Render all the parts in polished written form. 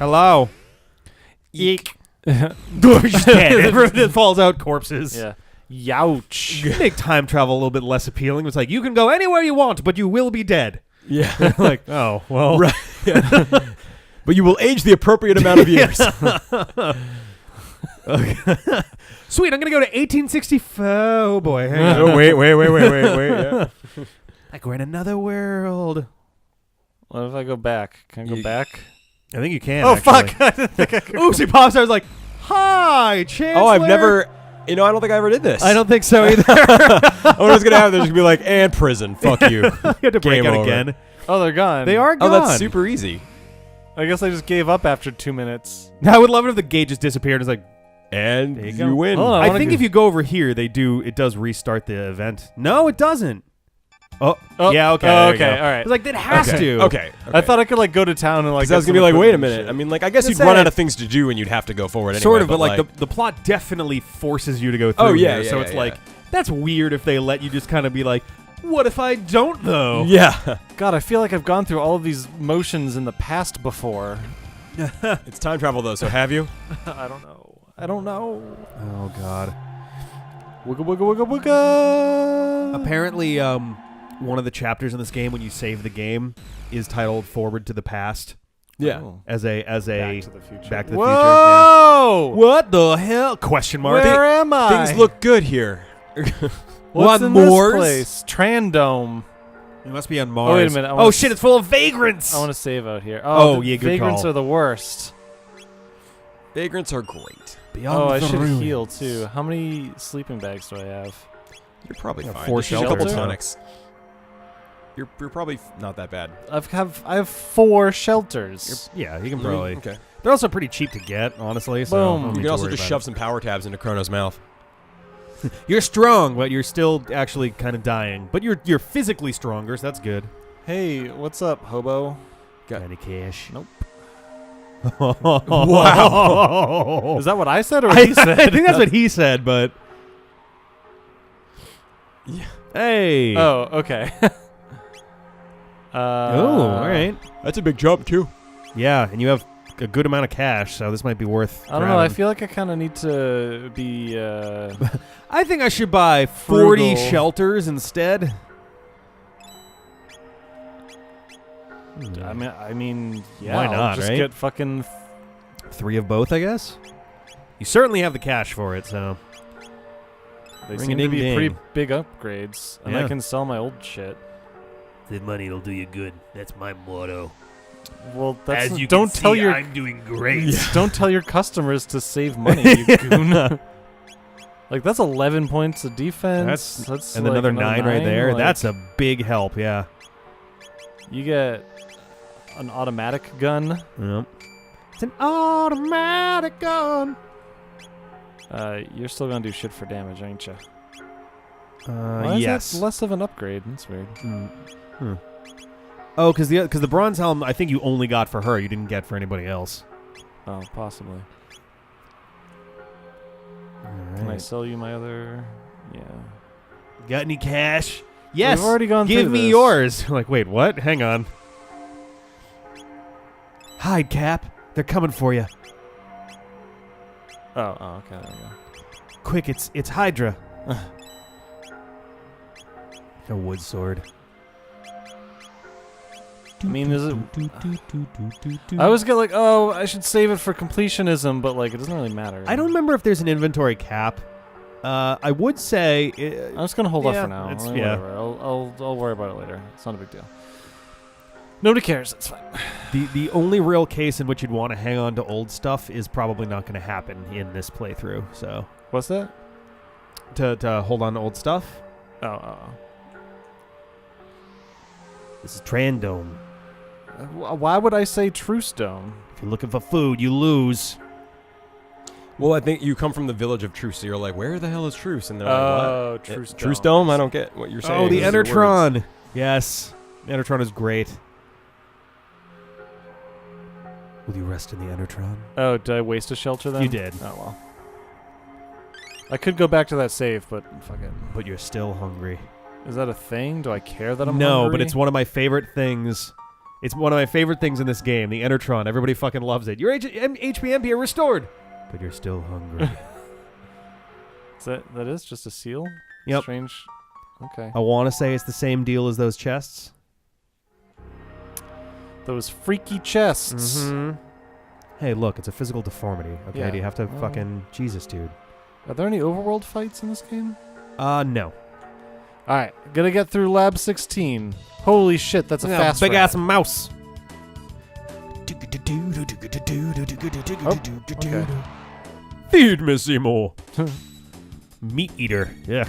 Hello. Eek. She's dead. Everyone falls out, corpses. Yeah. Youch. Make time travel a little bit less appealing. It's like, you can go anywhere you want, but you will be dead. Yeah. Like, oh, well. Right. But you will age the appropriate amount of years. Sweet, I'm going to go to 1864. Oh, boy. Hang on. Oh, wait. Yeah. Like, we're in another world. What if I go back? Can I go back? I think you can. Oh, actually. fuck. I didn't think I could. Oops, he pops out. I was like, hi, Chancellor. Oh, I've never... I don't think I ever did this. I don't think so either. I was going to have this be like, and prison. Fuck you. You have to break Game out over. again. Oh, they're gone. They are Oh, gone. that's super easy. I guess I just gave up after 2 minutes. I would love it if the gate just disappeared. It's like, And There you you, go. win. Hold on. I think if you go over here, it does restart the event. No, it doesn't. Oh, yeah, okay. Oh, there you okay, go. all right. It's like, that has to. Okay. I thought I could like go to town and like. Because I was get going to be like, some wait a equipment minute. and I mean, like, I guess Just you'd run say out it. of things to do and you'd have to go forward anyway. Sort of, but like like the plot definitely forces you to go through. Oh, yeah, here, yeah, so yeah, it's yeah. like, that's weird if they let you just kind of be like, what if I don't though? Yeah. shit. God, I feel like I've gone through all of these motions in the past before. It's time travel, though, so have you? I don't know. I don't know. Oh God. Wooga wooga wooga wooga. Apparently, one of the chapters in this game when you save the game is titled "Forward to the Past" Yeah. Oh. as a Back to the future. Back to the Future. Yeah. Whoa! What the hell? Question mark. Where am I? Things look good here. What's on in Mars? this place? Trandome. It must be on Mars. Oh, wait a minute. I Oh wanna shit! It's full of vagrants. I want to save out here. Oh, the yeah, good vagrants call. are the worst. Vagrants are great. Beyond I the should ruins. heal too. How many sleeping bags do I have? You're probably Yeah, fine. 4 Just use a couple shelters. tonics. You're probably not that bad. I have 4 shelters. Yeah, you can probably. Okay. They're also pretty cheap to get, honestly. So Boom. I don't You need can to also worry just about shove it. some power tabs into Chrono's mouth. You're strong, but you're still actually kind of dying. But you're physically stronger, so that's good. Hey, what's up, hobo? Got any cash? Nope. Wow. Is that what I said or he said? I think that's what he said, but Yeah. hey. Oh, okay. Oh, all right. That's a big jump, too. Yeah, and you have a good amount of cash, so this might be worth I don't know. I grabbing. feel like I kind of need to be. I think I should buy 40 Frugal. shelters instead. I mean, yeah. Why I'll not, just right? get fucking. 3 of both, I guess. You certainly have the cash for it, so. They seem to be Ring-a-ding-ding. pretty big upgrades, and I Yeah. can sell my old shit. The money will do you good. That's my motto. Well, that's As you don't can tell see, your I'm doing great. don't tell your customers to save money, you goon. Like that's 11 points of defense. That's and like another 9 right there. like, That's a big help, yeah. You get an automatic gun. Yep. It's an automatic gun. You're still gonna do shit for damage, ain't you? Why Yes. is that less of an upgrade? That's weird. Oh, because the bronze helm, I think you only got for her. You didn't get for anybody else. Oh, possibly. All Can I right. sell you my other? Yeah. Got any cash? Yes. We've already gone Give through me this. yours. Like, wait, what? Hang on. Hide, Cap. They're coming for you. Oh, okay. There we go. Quick, it's Hydra. A wood sword. I mean, is it? I always get like, oh, I should save it for completionism, but like, it doesn't really matter. I don't remember if there's an inventory cap. I would say. I'm just gonna hold off yeah, for now. it's- Like, yeah. whatever. I'll worry about it later. It's not a big deal. Nobody cares. It's fine. The only real case in which you'd want to hang on to old stuff is probably not going to happen in this playthrough. So What's that? to hold on to old stuff. Oh. This is Trandome. Why would I say Truce Dome? If you're looking for food, you lose. Well, I think you come from the village of Truce, so you're like, where the hell is Truce? And they're like, Oh, what? Truce Truce Dome. Dome? I don't get what you're saying. Oh, the Those are words. Enertron. Yes, the Enertron is great. Will you rest in the Enertron? Oh, did I waste a shelter then? You did. Oh well. I could go back to that save, but fuck it. But you're still hungry. Is that a thing? Do I care that I'm No, hungry? but it's one of my favorite things It's one of my favorite things in this game, the Enertron. Everybody fucking loves it. Your HPMP are restored, but you're still hungry. That is just a seal? Yep. Strange. Okay. I want to say it's the same deal as those chests. Those freaky chests. Mm-hmm. Hey, look, it's a physical deformity. Okay, Yeah. do you have to fucking... Jesus, dude. Are there any overworld fights in this game? No. Alright, gotta get through Lab 16. Holy shit, that's a fast big ride. ass mouse. Oh, okay. Feed me, Seymour. Meat eater. Yeah.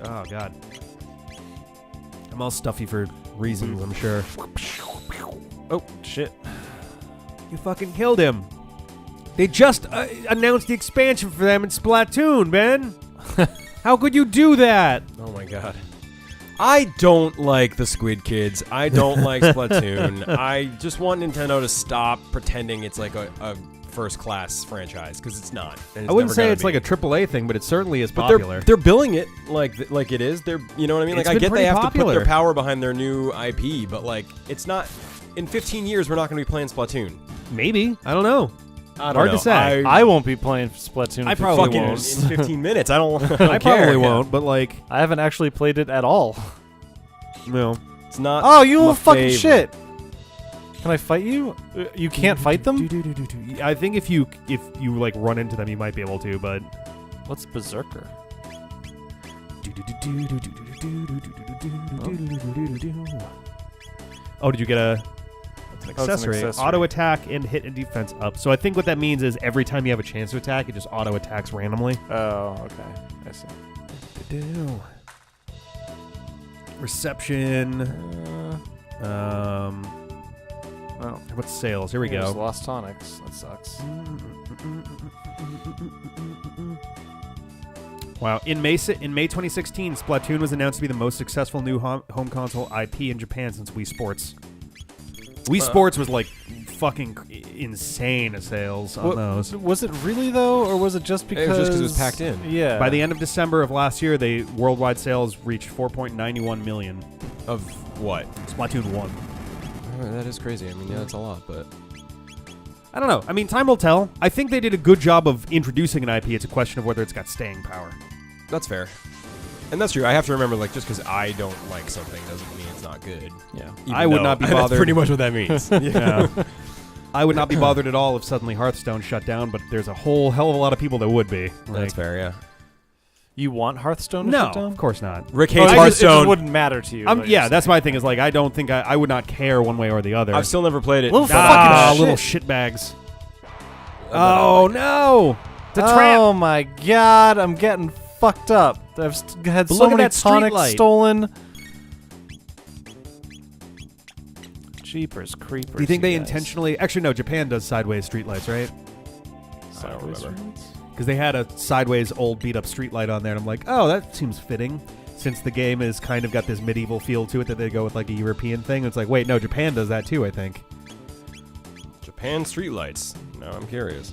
Oh, God. I'm all stuffy for reasons, I'm sure. Oh, shit. You fucking killed him. They just announced the expansion for them in Splatoon, Ben. How could you do that? Oh my god. I don't like the Squid Kids. I don't like Splatoon. I just want Nintendo to stop pretending it's like a first-class franchise, because it's not. And it's I wouldn't never say gonna it's be. like a AAA thing, but it certainly is But popular. they're billing it like it is. They're, you know what I mean? It's Like, I been get they pretty have to put popular. their power behind their new IP, but like it's not. In 15 years, we're not going to be playing Splatoon. Maybe. I don't know. I don't Hard know. to say. I won't be playing Splatoon. I in probably 15 fucking years. in 15 minutes. I don't. I probably won't, but like, I haven't actually played it at all. no. It's not. Oh, you my little fucking favorite. shit! Can I fight you? You can't fight them? I think if you like run into them, you might be able to, but What's Berserker? oh, did you get a It's an accessory? Auto attack and hit and defense up. So I think what that means is every time you have a chance to attack, it just auto attacks randomly. Oh, okay. I see. Reception. Well, What's sales? Here we there's go. Lost Tonics. That sucks. Wow. In May 2016, Splatoon was announced to be the most successful new home console IP in Japan since Wii Sports. Wii Sports was like fucking insane sales on those. Was it really though, or was it just because It was just 'cause it was packed in. Yeah. By the end of December of last year, worldwide sales reached 4.91 million. Of what? Splatoon 1. Oh, that is crazy. I mean, yeah, that's a lot, but I don't know. I mean, time will tell. I think they did a good job of introducing an IP. It's a question of whether it's got staying power. that's fair. And that's true. I have to remember, like, just because I don't like something doesn't mean it's not good. yeah. Even I would though- not be That's bothered. pretty much what that means. Yeah. I would not be bothered at all if suddenly Hearthstone shut down, but there's a whole hell of a lot of people that would be. Like, That's fair, yeah. You want Hearthstone to no, shut down? of course not. Rick Oh, hates it Hearthstone. just wouldn't matter to you. what you're Yeah, that's saying. my thing. Is like I don't think I would not care one way or the other. I've still never played it. Little but- fucking little shit. shitbags. but I Oh like it. no! It's a Oh trap. my god, I'm getting fucked up. I've had But so look at many that street tonics light. stolen. Jeepers creepers. Do you think they guys. intentionally? Actually, no. Japan does sideways streetlights, right? I don't Sideways remember. streets? Because they had a sideways old beat up streetlight on there, and I'm like, oh, that seems fitting. Since the game is kind of got this medieval feel to it, that they go with like a European thing. It's like, wait, no, Japan does that too. I think. Japan streetlights. Now I'm curious.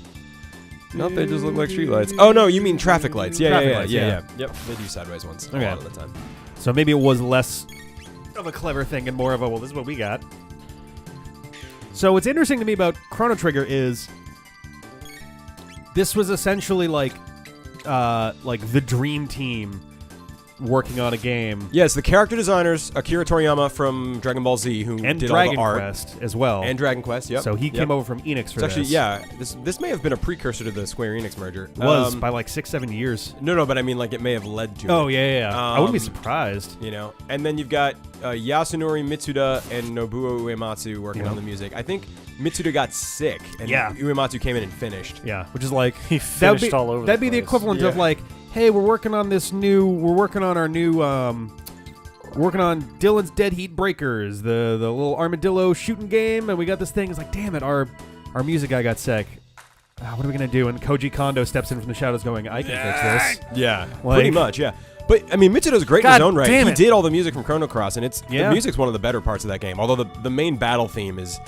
Not they just look like streetlights. Oh no, you mean traffic lights? Yeah, Traffic yeah, lights, yeah, yeah. yeah. Yep, they do sideways ones a Okay. lot of the time. So maybe it was less of a clever thing and more of a, well, this is what we got. So what's interesting to me about Chrono Trigger is this was essentially like the dream team working on a game. Yes, the character designers, Akira Toriyama from Dragon Ball Z, who And did Dragon all the art, Quest as well. and Dragon Quest. Yep. So he Yep. came over from Enix for It's actually, this. yeah. This may have been a precursor to the Square Enix merger. Was by like 6-7 years. No, but I mean, like, it may have led to. Oh it, yeah. I wouldn't be Um, surprised. You know, and then you've got Yasunori Mitsuda and Nobuo Uematsu working on the music. I think Mitsuda got sick, and Yeah. Uematsu came in and finished. Yeah, which is like He that would finished be, all over that'd the be the place. equivalent of Yeah. like, hey, we're working on our new we're working on Dylan's Dead Heat Breakers, the little armadillo shooting game, and we got this thing. It's like, damn it, our music guy got sick. What are we gonna do? And Koji Kondo steps in from the shadows, going, I can fix this. Yeah, Like- pretty much, yeah. But, I mean, Mitsuda's great in God his own right. damn He it. did all the music from Chrono Cross, and the Yeah. music's one of the better parts of that game, although the main battle theme is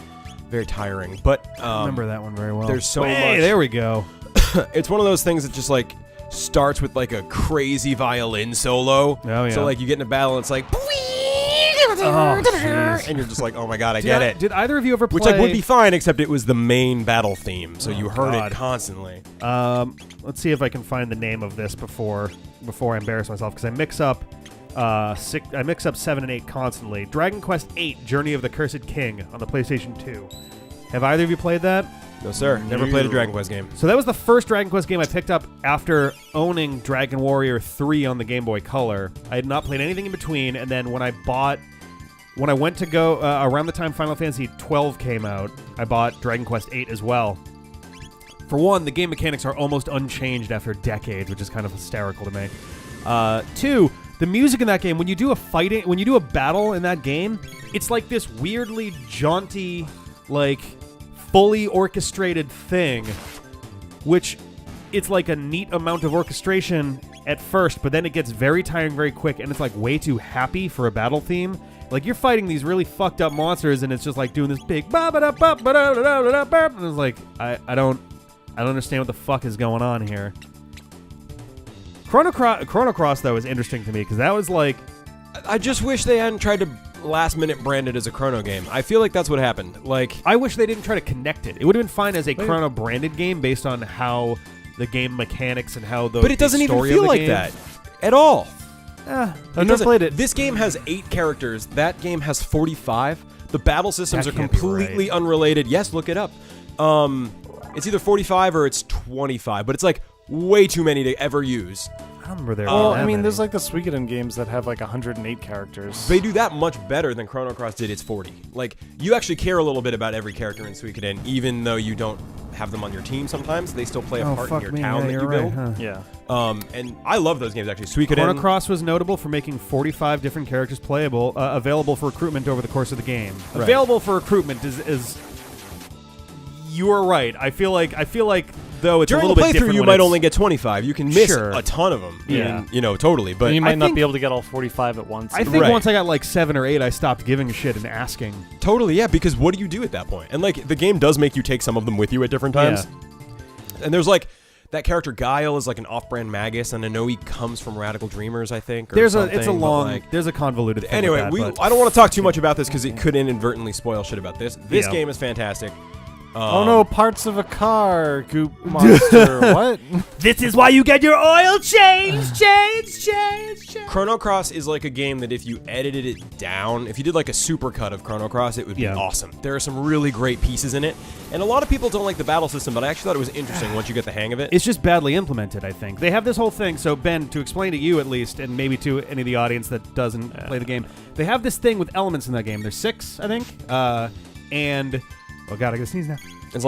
very tiring. But I remember that one very well. there's so Hey, much. there we go. It's one of those things that just, like, starts with like a crazy violin solo. Oh, yeah. So like you get in a battle and it's like, jeez. and you're just like, oh my god, I get it. Did either of you ever play? Which like would be fine, except it was the main battle theme, so you heard God. it constantly. Let's see if I can find the name of this before I embarrass myself, because I mix up 7 and 8 constantly. Dragon Quest VIII: Journey of the Cursed King on the PlayStation 2. Have either of you played that? No sir, never played a Dragon Quest game. So that was the first Dragon Quest game I picked up after owning Dragon Warrior 3 on the Game Boy Color. I had not played anything in between, and then when I went to go around the time Final Fantasy 12 came out, I bought Dragon Quest 8 as well. For one, the game mechanics are almost unchanged after decades, which is kind of hysterical to me. 2, the music in that game, when you do a battle in that game, it's like this weirdly jaunty, like fully orchestrated thing, which it's like a neat amount of orchestration at first, but then it gets very tiring very quick, and it's like way too happy for a battle theme. Like you're fighting these really fucked up monsters, and it's just like doing this big ba-ba-da-ba-ba-da-da-da-da-da, and it's like I don't understand what the fuck is going on here. Chrono Cross though is interesting to me because that was like, I just wish they hadn't tried to last minute brand it as a Chrono game. I feel like that's what happened. Like, I wish they didn't try to connect it. It would have been fine as a Chrono branded game based on how the game mechanics and how the but it doesn't the even story feel of the like game. that at all. I've never played it. This game has 8 characters. That game has 45. The battle systems That are can't be completely right. unrelated. Yes, look it up. It's either 45 or it's 25, but it's like way too many to ever use. I don't remember there. Well, being that I mean, many. there's like the Suikoden games that have like 108 characters. They do that much better than Chrono Cross did its 40. Like, you actually care a little bit about every character in Suikoden, even though you don't have them on your team sometimes. They still play a part in your town that you build. Huh? Yeah. And I love those games, actually. Suikoden. Chrono Cross was notable for making 45 different characters playable, available for recruitment over the course of the game. Right. Available for recruitment is. You are right. I feel like though it's During a the little bit playthrough, different you when might it's- only get 25. You can miss Sure. a ton of them. Yeah. Even, totally. But And you might not think- be able to get all 45 at once. I think Right. once I got like 7 or 8, I stopped giving a shit and asking. totally, yeah, because what do you do at that point? And, like, the game does make you take some of them with you at different times. And there's, like, that character Guile is, like, an off-brand Magus, and I know he comes from Radical Dreamers, I think, or There's something, it's a but, long, like, there's a convoluted thing anyway, with that, but I don't want to talk too much about this because it could inadvertently spoil shit about this. This Yeah. game is fantastic. Oh no, parts of a car, goop monster. What? This is why you get your oil changed. Chrono Cross is like a game that if you edited it down, if you did like a supercut of Chrono Cross, it would be awesome. There are some really great pieces in it, and a lot of people don't like the battle system, but I actually thought it was interesting once you get the hang of it. it's just badly implemented, I think. They have this whole thing, so Ben, to explain to you at least, and maybe to any of the audience that doesn't play the game, they have this thing with elements in that game. There's 6, I think, and... Oh god, I gotta sneeze now. It's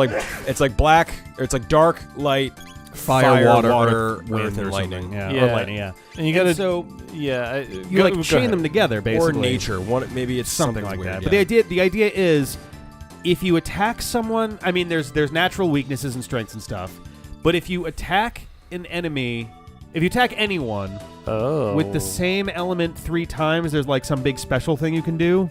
like black, or it's like dark, light, fire, water, earth, and lightning. Yeah, Yeah. or lightning, yeah. And you gotta. so You like chain them together, basically. Or nature. Maybe it's something like weird, that. yeah. But the idea is, if you attack someone, I mean, there's natural weaknesses and strengths and stuff. But if you attack an enemy, if you attack anyone with the same element 3 times, there's like some big special thing you can do.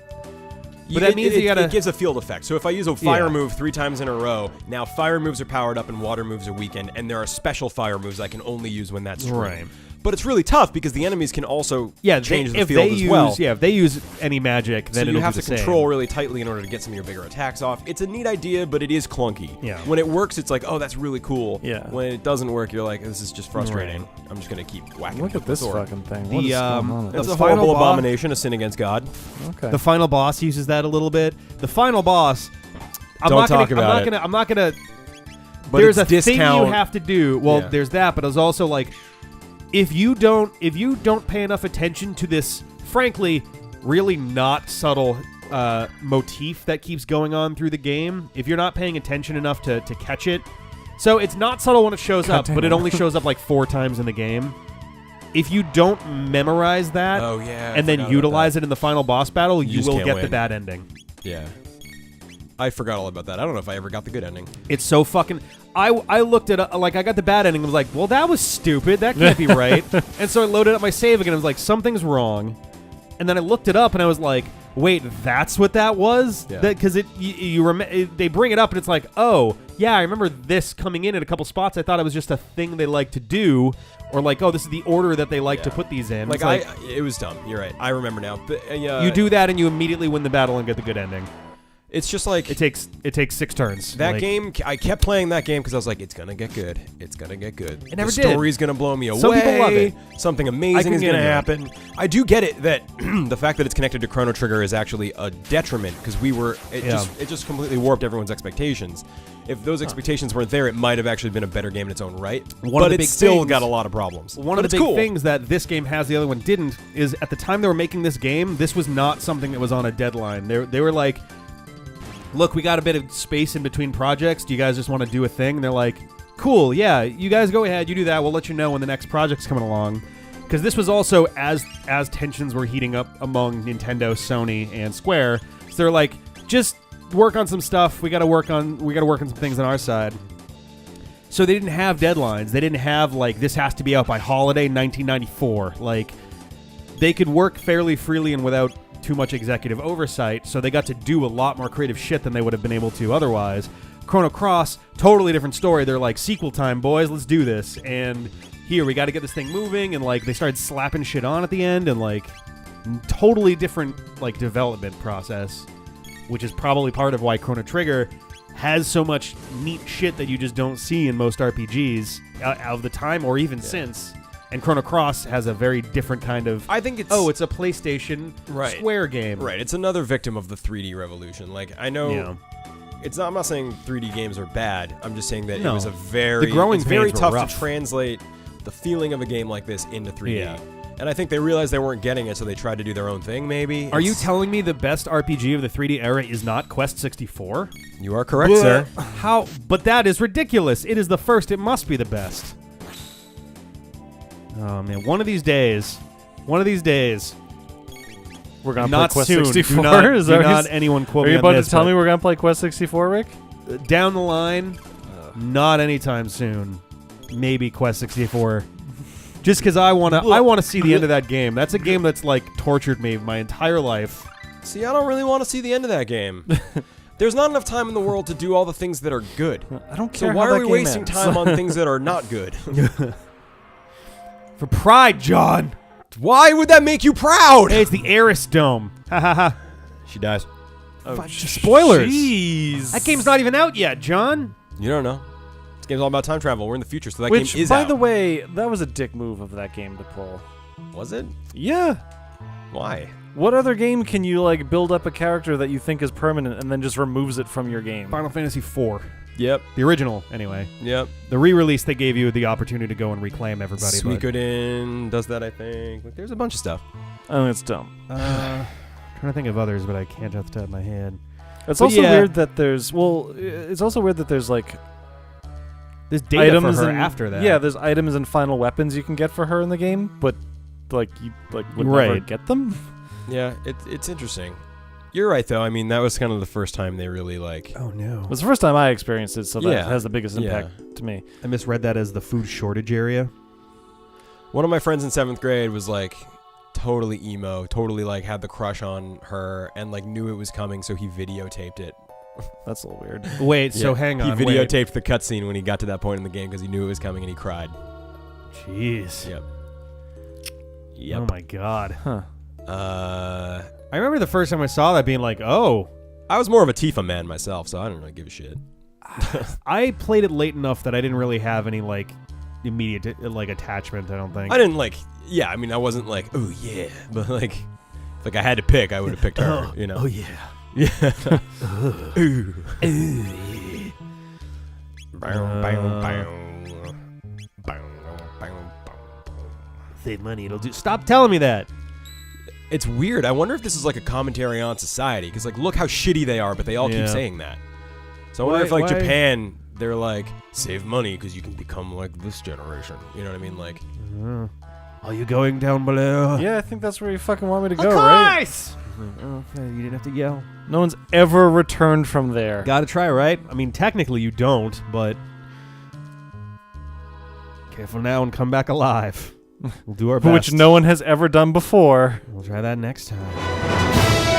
But that means you gotta. It gives a field effect. So if I use a fire move 3 times in a row, now fire moves are powered up and water moves are weakened, and there are special fire moves I can only use when that's true. Right. But it's really tough because the enemies can also change the if field they as use, well. Yeah, if they use any magic, then So it'll you have do to the control same. really tightly in order to get some of your bigger attacks off. It's a neat idea, but it is clunky. Yeah. When it works, it's like, oh, that's really cool. Yeah. When it doesn't work, you're like, this is just frustrating. I'm just gonna keep whacking. Look with at the this sword. fucking thing. The, What is going on? It's The a final horrible boss- abomination, a sin against God. Okay. The final boss uses that a little bit. The final boss. I'm Don't not talk gonna, about I'm it. not gonna. I'm not gonna. But There's a it's thing you discount. have to do. Well, Yeah. there's that, but there's also like, if you don't pay enough attention to this, frankly, really not subtle motif that keeps going on through the game, if you're not paying attention enough to catch it, so it's not subtle when it shows up, but it only shows up like 4 times in the game. If you don't memorize that, Oh, yeah, I and then forgot about utilize that. it in the final boss battle, you just will can't get the win. bad ending. Yeah. I forgot all about that. I don't know if I ever got the good ending. It's so fucking. I looked at like I got the bad ending and was like, well, that was stupid. That can't be right. And so I loaded up my save again. And I was like, something's wrong. And then I looked it up and I was like, wait, that's what that was? Yeah. Because they bring it up and it's like, oh, yeah, I remember this coming in a couple spots. I thought it was just a thing they like to do, or like, oh, this is the order that they like to put these in. Like, it's it was dumb. You're right. I remember now. But you do that and you immediately win the battle and get the good ending. It's just like it takes 6 turns. That game. I kept playing that game because I was like, it's gonna get good. It's gonna get good. It never the did. story's gonna blow me away. Some people love it. Something amazing is get gonna into it. happen. I do get it that the fact that it's connected to Chrono Trigger is actually a detriment because it just completely warped everyone's expectations. If those expectations weren't there, it might have actually been a better game in its own right. But it's still got a lot of problems. One of the big things that this game has the other one didn't is at the time they were making this game, this was not something that was on a deadline. They were like, look, we got a bit of space in between projects. Do you guys just want to do a thing? And they're like, cool, yeah, you guys go ahead, you do that. We'll let you know when the next project's coming along. Because this was also as tensions were heating up among Nintendo, Sony, and Square. So they're like, just work on some stuff. We got to work on some things on our side. So they didn't have deadlines. They didn't have like this has to be out by holiday 1994. Like they could work fairly freely and without too much executive oversight. So they got to do a lot more creative shit than they would have been able to otherwise. Chrono Cross, totally different story. They're like, sequel time, boys. Let's do this. And here we got to get this thing moving. And like they started slapping shit on at the end and like totally different like development process. Which is probably part of why Chrono Trigger has so much neat shit that you just don't see in most RPGs of the time or even since. And Chrono Cross has a very different kind of... I think it's... Oh, it's a PlayStation Square game. Right, it's another victim of the 3D revolution. Like, I know... It's not, I'm not saying 3D games are bad. I'm just saying that it was a very... The growing it's very pains were tough rough. to translate the feeling of a game like this into 3D. Yeah. And I think they realized they weren't getting it, so they tried to do their own thing, maybe. Are you telling me the best RPG of the 3D era is not Quest 64? You are correct, sir. How? But that is ridiculous. It is the first. It must be the best. Oh, man. One of these days, we're going to play not Quest soon. 64? Do not anyone quote Are me you on about this, to tell but me we're going to play Quest 64, Rick? down the line, not anytime soon. Maybe Quest 64. Just because I want to see the end of that game. That's a game that's like tortured me my entire life. See, I don't really want to see the end of that game. There's not enough time in the world to do all the things that are good. I don't care. So why how are that we game wasting ends. time on things that are not good? For pride, John. Why would that make you proud? Hey, it's the Eris Dome. Ha ha ha. She dies. Oh, Spoilers. Jeez. That game's not even out yet, John. You don't know. This game's all about time travel. We're in the future, so that Which, game is by out. the way, that was a dick move of that game to pull. Was it? Yeah. Why? What other game can you like build up a character that you think is permanent and then just removes it from your game? Final Fantasy IV. Yep. The original, anyway. Yep. The re-release, they gave you the opportunity to go and reclaim everybody. Suikoden does that, I think. Like, there's a bunch of stuff. Oh, it's dumb. Trying to think of others, but I can't off the top of my head. It's But also yeah. weird that there's it's also weird that there's like There's data items for her and, after that. Yeah, there's items and final weapons you can get for her in the game, but like you would never Right. get them. Yeah, it's interesting. You're right, though. I mean, that was kind of the first time they really, like... Oh, no. It was the first time I experienced it, so that Yeah. has the biggest Yeah. impact to me. I misread that as the food shortage area. One of my friends in 7th grade was, like, totally emo, totally, like, had the crush on her, and, like, knew it was coming, so he videotaped it. That's a little weird. Wait, so Yeah. hang on. He wait. videotaped the cutscene when he got to that point in the game because he knew it was coming, and he cried. Jeez. Yep. Oh, my God. Huh. I remember the first time I saw that being like, oh. I was more of a Tifa man myself, so I didn't really give a shit. I played it late enough that I didn't really have any, like, immediate, like, attachment, I don't think. I didn't, like... Yeah, I mean, I wasn't like, oh, yeah. But, like, if I had to pick, I would have picked her, you know? Oh, yeah. Yeah. Ooh. Save money, it'll do. Stop telling me that. It's weird. I wonder if this is like a commentary on society, because like, look how shitty they are, but they all keep saying that. So I wonder if like Japan, they're like, save money because you can become like this generation. You know what I mean? Like, Are you going down below? Yeah, I think that's where you fucking want me to Of go, right? course! Okay, you didn't have to yell. No one's ever returned from there. Gotta try, right? I mean, technically you don't, but... Careful now and come back alive. We'll do our best. Which no one has ever done before. We'll try that next time.